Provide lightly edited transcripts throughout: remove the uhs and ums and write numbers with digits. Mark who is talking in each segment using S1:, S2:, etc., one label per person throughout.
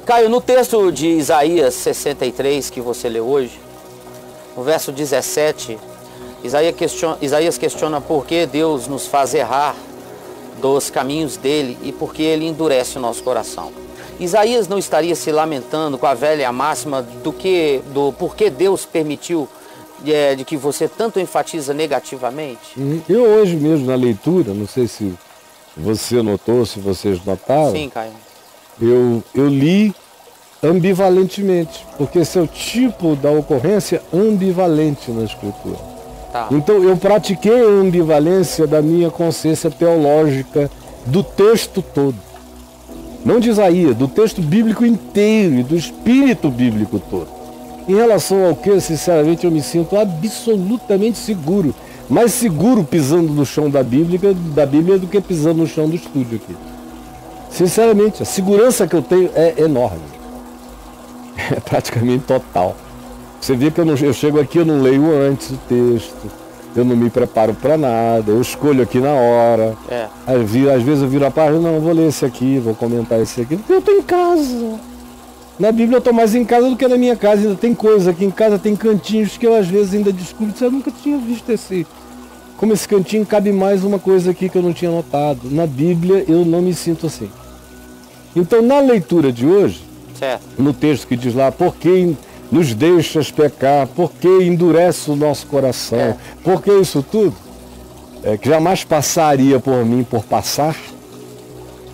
S1: Caio, no texto de Isaías 63 que você leu hoje, no verso 17, Isaías questiona por que Deus nos faz errar dos caminhos dele e por que ele endurece o nosso coração. Isaías não estaria se lamentando com a velha máxima do porquê Deus permitiu de que você tanto enfatiza negativamente?
S2: Eu hoje mesmo na leitura, não sei se você notou, se vocês notaram.
S1: Sim, Caio.
S2: Eu li ambivalentemente, porque esse é o tipo da ocorrência ambivalente na Escritura.
S1: Tá.
S2: Então eu pratiquei a ambivalência da minha consciência teológica do texto todo. Não de Isaías, do texto bíblico inteiro e do espírito bíblico todo. Em relação ao que, sinceramente, eu me sinto absolutamente seguro. Mais seguro pisando no chão da Bíblia do que pisando no chão do estúdio aqui. Sinceramente, a segurança que eu tenho é enorme. É praticamente total. Você vê que eu chego aqui, eu não leio antes o texto, eu não me preparo para nada, eu escolho aqui na hora. Às vezes eu viro a página, não, vou ler esse aqui, vou comentar esse aqui, porque eu estou em casa. Na Bíblia eu estou mais em casa do que na minha casa, ainda tem coisa aqui em casa, tem cantinhos que eu às vezes ainda descubro, eu nunca tinha visto como esse cantinho cabe mais uma coisa aqui que eu não tinha notado. Na Bíblia eu não me sinto assim. Então na leitura de hoje, no texto que diz lá, por que nos deixas pecar, por que endurece o nosso coração, por que isso tudo, que jamais passaria por mim por passar,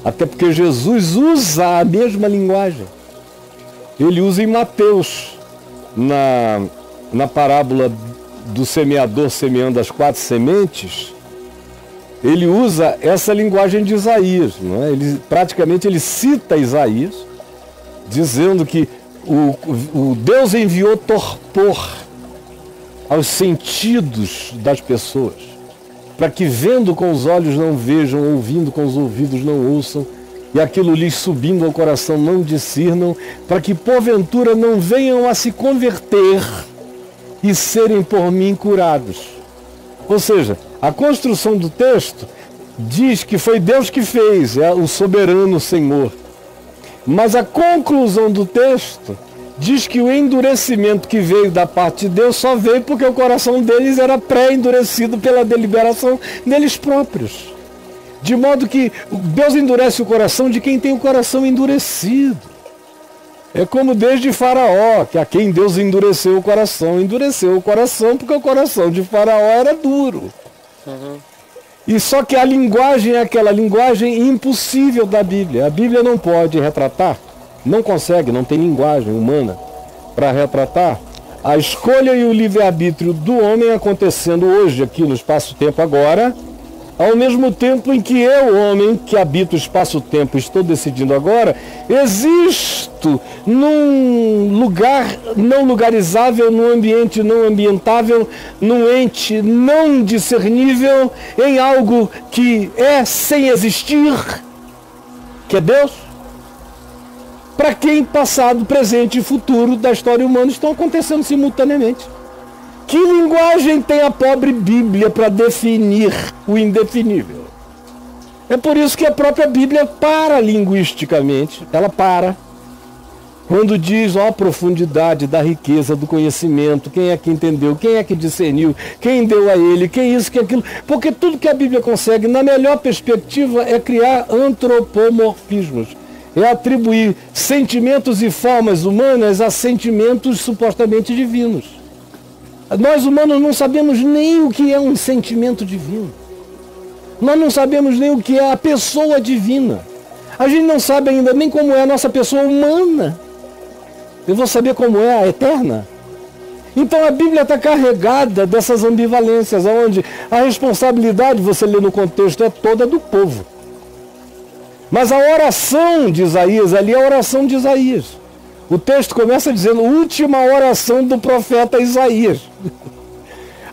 S2: até porque Jesus usa a mesma linguagem. Ele usa em Mateus, na parábola do semeador semeando as 4 sementes, ele usa essa linguagem de Isaías, não é? Praticamente ele cita Isaías, dizendo que o Deus enviou torpor aos sentidos das pessoas, para que vendo com os olhos não vejam, ouvindo com os ouvidos não ouçam, e aquilo lhes subindo ao coração não discernam, para que porventura não venham a se converter e serem por mim curados. Ou seja, a construção do texto diz que foi Deus que fez, é o soberano Senhor. Mas a conclusão do texto diz que o endurecimento que veio da parte de Deus só veio porque o coração deles era pré-endurecido pela deliberação deles próprios. De modo que Deus endurece o coração de quem tem o coração endurecido. É como desde Faraó, que a quem Deus endureceu o coração porque o coração de Faraó era duro. E só que a linguagem é aquela linguagem impossível da Bíblia. A Bíblia não pode retratar, não consegue, não tem linguagem humana para retratar a escolha e o livre-arbítrio do homem acontecendo hoje, aqui no espaço-tempo agora, ao mesmo tempo em que eu, homem, que habito o espaço-tempo, estou decidindo agora, existo num lugar não lugarizável, num ambiente não ambientável, num ente não discernível, em algo que é sem existir, que é Deus, para quem passado, presente e futuro da história humana estão acontecendo simultaneamente. Que linguagem tem a pobre Bíblia para definir o indefinível? É por isso que a própria Bíblia para linguisticamente, ela para. Quando diz, ó, a profundidade da riqueza do conhecimento, quem é que entendeu, quem é que discerniu, quem deu a ele, quem isso, quem aquilo. Porque tudo que a Bíblia consegue, na melhor perspectiva, é criar antropomorfismos. É atribuir sentimentos e formas humanas a sentimentos supostamente divinos. Nós humanos não sabemos nem o que é um sentimento divino. Nós não sabemos nem o que é a pessoa divina. A gente não sabe ainda nem como é a nossa pessoa humana. Eu vou saber como é a eterna. Então a Bíblia está carregada dessas ambivalências, onde a responsabilidade, você lê no contexto, é toda do povo. Mas a oração de Isaías, ali é a oração de Isaías. O texto começa dizendo, última oração do profeta Isaías.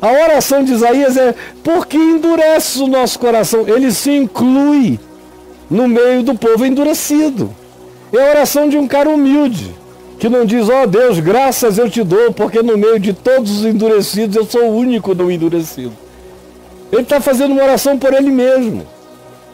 S2: A oração de Isaías é, porque endurece o nosso coração. Ele se inclui no meio do povo endurecido. É a oração de um cara humilde, que não diz, ó Deus, graças eu te dou, porque no meio de todos os endurecidos eu sou o único não endurecido. Ele está fazendo uma oração por ele mesmo.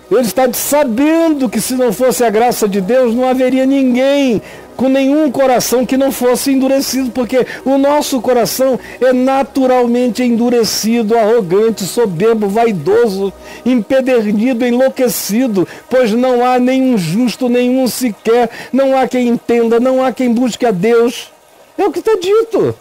S2: Ele está sabendo que se não fosse a graça de Deus, não haveria ninguém com nenhum coração que não fosse endurecido, porque o nosso coração é naturalmente endurecido, arrogante, soberbo, vaidoso, empedernido, enlouquecido, pois não há nenhum justo, nenhum sequer, não há quem entenda, não há quem busque a Deus. É o que está dito.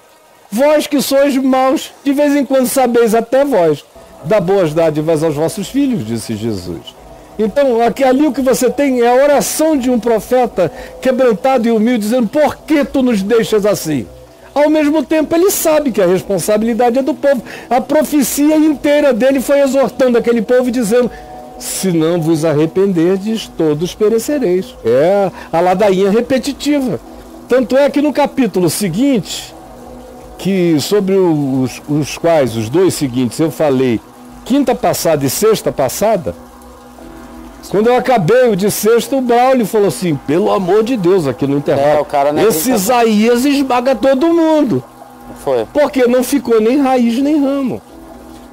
S2: Vós que sois maus, de vez em quando sabeis até vós, dar boas dádivas aos vossos filhos, disse Jesus. Então, ali o que você tem é a oração de um profeta quebrantado e humilde, dizendo, por que tu nos deixas assim? Ao mesmo tempo, ele sabe que a responsabilidade é do povo. A profecia inteira dele foi exortando aquele povo e dizendo, se não vos arrependerdes, todos perecereis. É a ladainha repetitiva. Tanto é que no capítulo seguinte, que sobre os quais, os dois seguintes, eu falei quinta passada e sexta passada, quando eu acabei o de sexta, o Braulio falou assim, pelo amor de Deus, aqui no intervalo, esse Isaías esmaga todo mundo.
S1: Foi.
S2: Porque não ficou nem raiz nem ramo.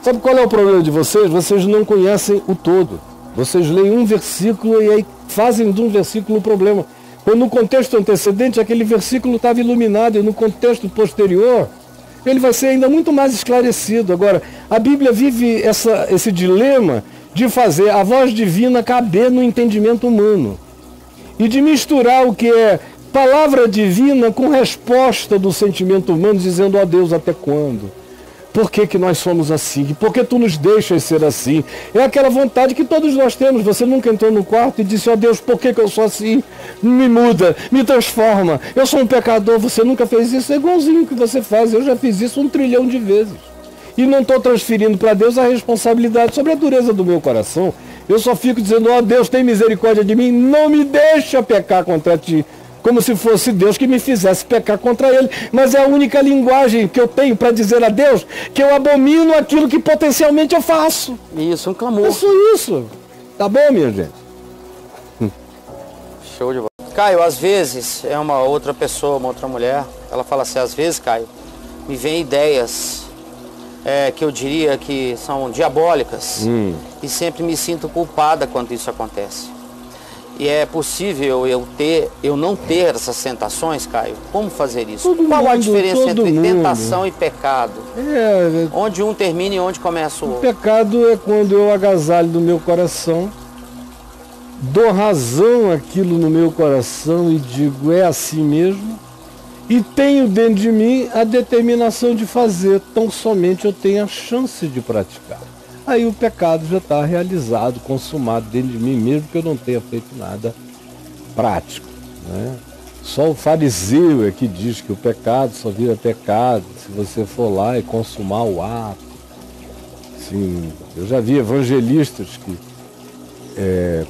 S2: Sabe qual é o problema de vocês? Vocês não conhecem o todo. Vocês leem um versículo e aí fazem de um versículo um problema. Quando no contexto antecedente aquele versículo estava iluminado e no contexto posterior ele vai ser ainda muito mais esclarecido. Agora, a Bíblia vive esse dilema de fazer a voz divina caber no entendimento humano e de misturar o que é palavra divina com resposta do sentimento humano, dizendo, ó Deus, até quando? Por que nós somos assim? Por que tu nos deixas ser assim? É aquela vontade que todos nós temos. Você nunca entrou no quarto e disse, ó Deus, por que eu sou assim? Me muda, me transforma. Eu sou um pecador. Você nunca fez isso? É igualzinho que você faz. Eu já fiz isso 1 trilhão de vezes. E não estou transferindo para Deus a responsabilidade sobre a dureza do meu coração. Eu só fico dizendo, ó Deus, tem misericórdia de mim, não me deixa pecar contra ti. Como se fosse Deus que me fizesse pecar contra ele. Mas é a única linguagem que eu tenho para dizer a Deus que eu abomino aquilo que potencialmente eu faço.
S1: Isso, um clamor.
S2: É só isso. Tá bom, minha gente?
S1: Show de bola. Caio, às vezes, é uma outra pessoa, uma outra mulher, ela fala assim, às vezes, Caio, me vem ideias que eu diria que são diabólicas e sempre me sinto culpada quando isso acontece. E é possível eu não ter essas tentações, Caio? Como fazer isso? Qual a diferença entre tentação e pecado? Onde um termina e onde começa o outro?
S2: O pecado é quando eu agasalho do meu coração, dou razão àquilo no meu coração e digo, é assim mesmo, e tenho dentro de mim a determinação de fazer, tão somente eu tenho a chance de praticar. Aí o pecado já está realizado, consumado dentro de mim, mesmo que eu não tenha feito nada prático, né? Só o fariseu é que diz que o pecado só vira pecado se você for lá e consumar o ato. Sim, eu já vi evangelistas que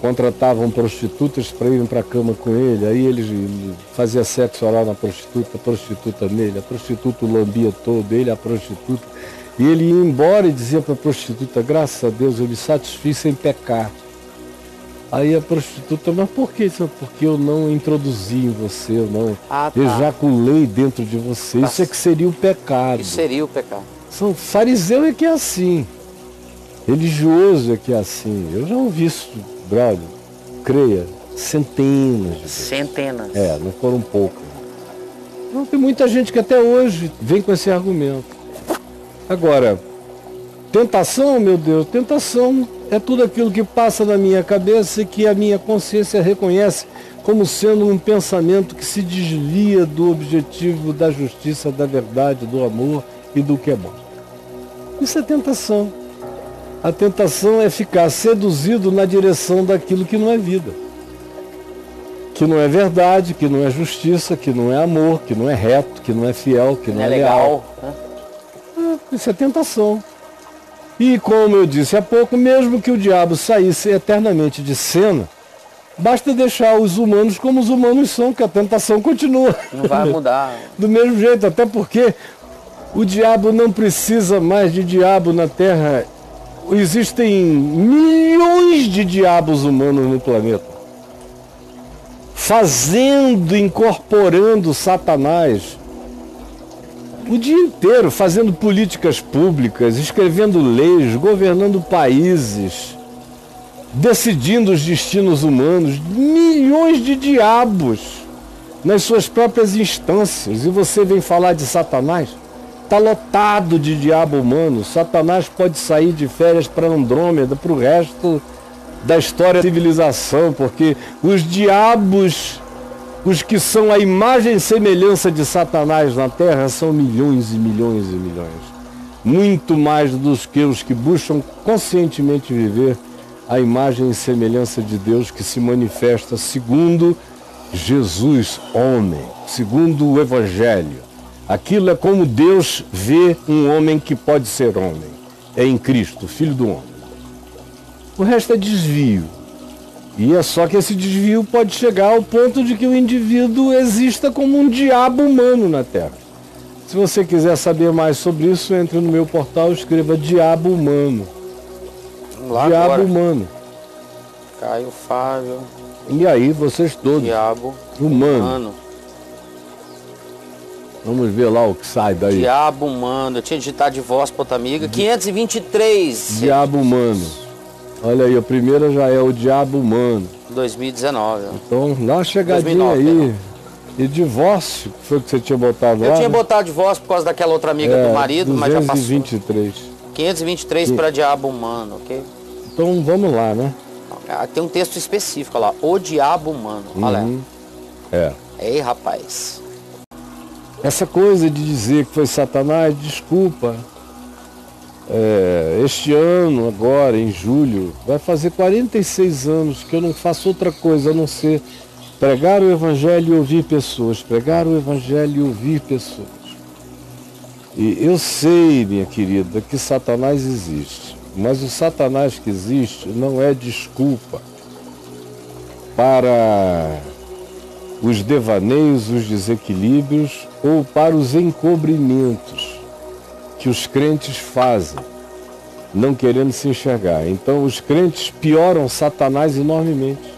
S2: contratavam prostitutas para irem para a cama com ele, aí ele fazia sexo oral na prostituta, a prostituta nele, a prostituta o lambia todo, ele a prostituta. E ele ia embora e dizia para a prostituta, graças a Deus eu me satisfiz sem pecar. Aí a prostituta, mas por que isso? Porque eu não introduzi em você, eu não ejaculei dentro de você. Isso é que seria o pecado.
S1: Isso seria o pecado.
S2: Fariseu é que é assim. Religioso é que é assim. Eu já ouvi isso, brother, creia, centenas de vezes.
S1: Centenas.
S2: Não foram poucas. Não, tem muita gente que até hoje vem com esse argumento. Agora, tentação, meu Deus, tentação é tudo aquilo que passa na minha cabeça e que a minha consciência reconhece como sendo um pensamento que se desvia do objetivo da justiça, da verdade, do amor e do que é bom. Isso é tentação. A tentação é ficar seduzido na direção daquilo que não é vida. Que não é verdade, que não é justiça, que não é amor, que não é reto, que não é fiel, que não é leal.
S1: Né?
S2: Isso é tentação. E como eu disse há pouco, mesmo que o diabo saísse eternamente de cena, basta deixar os humanos como os humanos são, que a tentação continua.
S1: Não vai mudar.
S2: Do mesmo jeito, até porque o diabo não precisa mais de diabo na Terra. Existem milhões de diabos humanos no planeta. Incorporando Satanás o dia inteiro, fazendo políticas públicas, escrevendo leis, governando países, decidindo os destinos humanos. Milhões de diabos nas suas próprias instâncias. E você vem falar de Satanás? Está lotado de diabo humano. Satanás pode sair de férias para Andrômeda, para o resto da história da civilização, porque os diabos, os que são a imagem e semelhança de Satanás na Terra, são milhões e milhões e milhões. Muito mais do que os que buscam conscientemente viver a imagem e semelhança de Deus, que se manifesta segundo Jesus, homem, segundo o Evangelho. Aquilo é como Deus vê um homem que pode ser homem. É em Cristo, Filho do homem. O resto é desvio. E é só que esse desvio pode chegar ao ponto de que o indivíduo exista como um diabo humano na Terra. Se você quiser saber mais sobre isso, entre no meu portal e escreva Diabo Humano.
S1: Vamos lá
S2: Diabo
S1: agora.
S2: Humano.
S1: Caio Fábio.
S2: E aí, vocês todos.
S1: Diabo
S2: Humano. Vamos ver lá o que sai daí.
S1: Diabo Humano. Eu tinha digitado de voz para outra amiga. 523.
S2: Diabo Humano. Olha aí, a primeira já é o Diabo Humano.
S1: 2019.
S2: Então, dá uma chegadinha
S1: 2009,
S2: aí. E divórcio, que foi o que você tinha botado lá?
S1: Eu tinha botado de voz por causa daquela outra amiga do marido, mas já passou.
S2: 223.
S1: 523 para Diabo Humano, ok?
S2: Então vamos lá, né?
S1: Tem um texto específico lá. O Diabo Humano. Olha.
S2: É.
S1: Ei, rapaz.
S2: Essa coisa de dizer que foi Satanás, desculpa. Este ano, agora, em julho, vai fazer 46 anos que eu não faço outra coisa a não ser pregar o Evangelho e ouvir pessoas. Pregar o Evangelho e ouvir pessoas. E eu sei, minha querida, que Satanás existe. Mas o Satanás que existe não é desculpa para os devaneios, os desequilíbrios ou para os encobrimentos que os crentes fazem, não querendo se enxergar. Então os crentes pioram Satanás enormemente.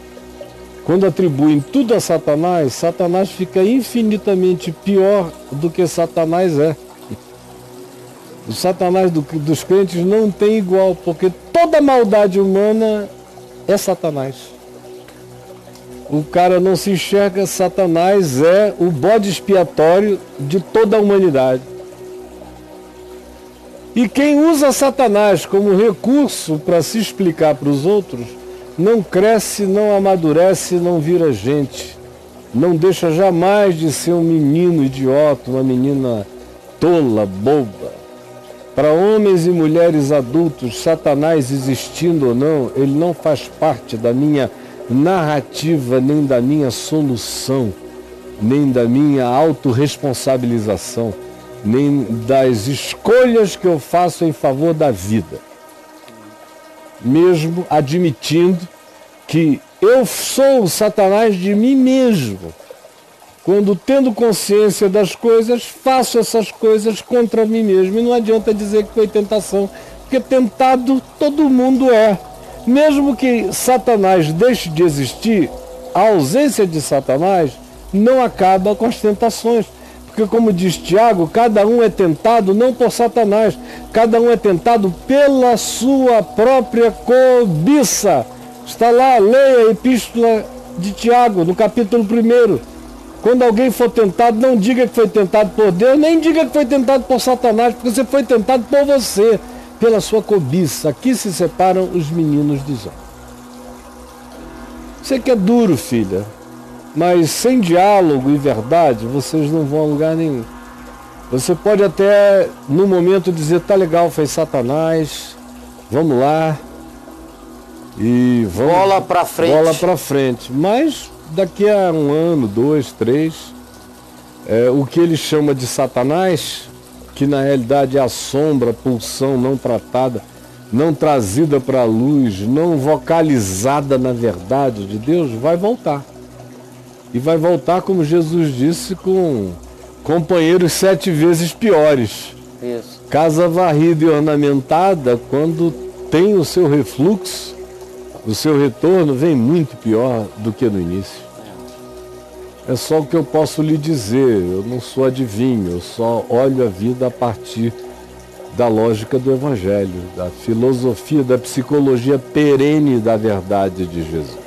S2: Quando atribuem tudo a Satanás, Satanás fica infinitamente pior do que Satanás é. O Satanás dos crentes não tem igual, porque toda maldade humana é Satanás. O cara não se enxerga, Satanás é o bode expiatório de toda a humanidade. E quem usa Satanás como recurso para se explicar para os outros, não cresce, não amadurece, não vira gente. Não deixa jamais de ser um menino idiota, uma menina tola, boba. Para homens e mulheres adultos, Satanás existindo ou não, ele não faz parte da minha narrativa, nem da minha solução, nem da minha autorresponsabilização, nem das escolhas que eu faço em favor da vida. Mesmo admitindo que eu sou o Satanás de mim mesmo. Quando, tendo consciência das coisas, faço essas coisas contra mim mesmo. E não adianta dizer que foi tentação, porque tentado todo mundo é. Mesmo que Satanás deixe de existir, a ausência de Satanás não acaba com as tentações. Porque, como diz Tiago, cada um é tentado não por Satanás, cada um é tentado pela sua própria cobiça. Está lá, leia a epístola de Tiago, no capítulo 1. Quando alguém for tentado, não diga que foi tentado por Deus, nem diga que foi tentado por Satanás, porque você foi tentado por você, pela sua cobiça. Aqui se separam os meninos dos homens. Sei que é duro, filha, mas sem diálogo e verdade, vocês não vão a lugar nenhum. Você pode até, no momento, dizer, tá legal, foi Satanás, vamos lá, e vamos...
S1: Bola pra frente.
S2: Bola pra frente, mas... Daqui a 1 ano, 2, 3, o que ele chama de Satanás, que na realidade é a sombra, a pulsão não tratada, não trazida para a luz, não vocalizada na verdade de Deus, vai voltar. E vai voltar, como Jesus disse, com companheiros 7 vezes piores.
S1: Isso. Casa
S2: varrida e ornamentada, quando tem o seu refluxo, o seu retorno vem muito pior do que no início. É só o que eu posso lhe dizer, eu não sou adivinho, eu só olho a vida a partir da lógica do Evangelho, da filosofia, da psicologia perene da verdade de Jesus.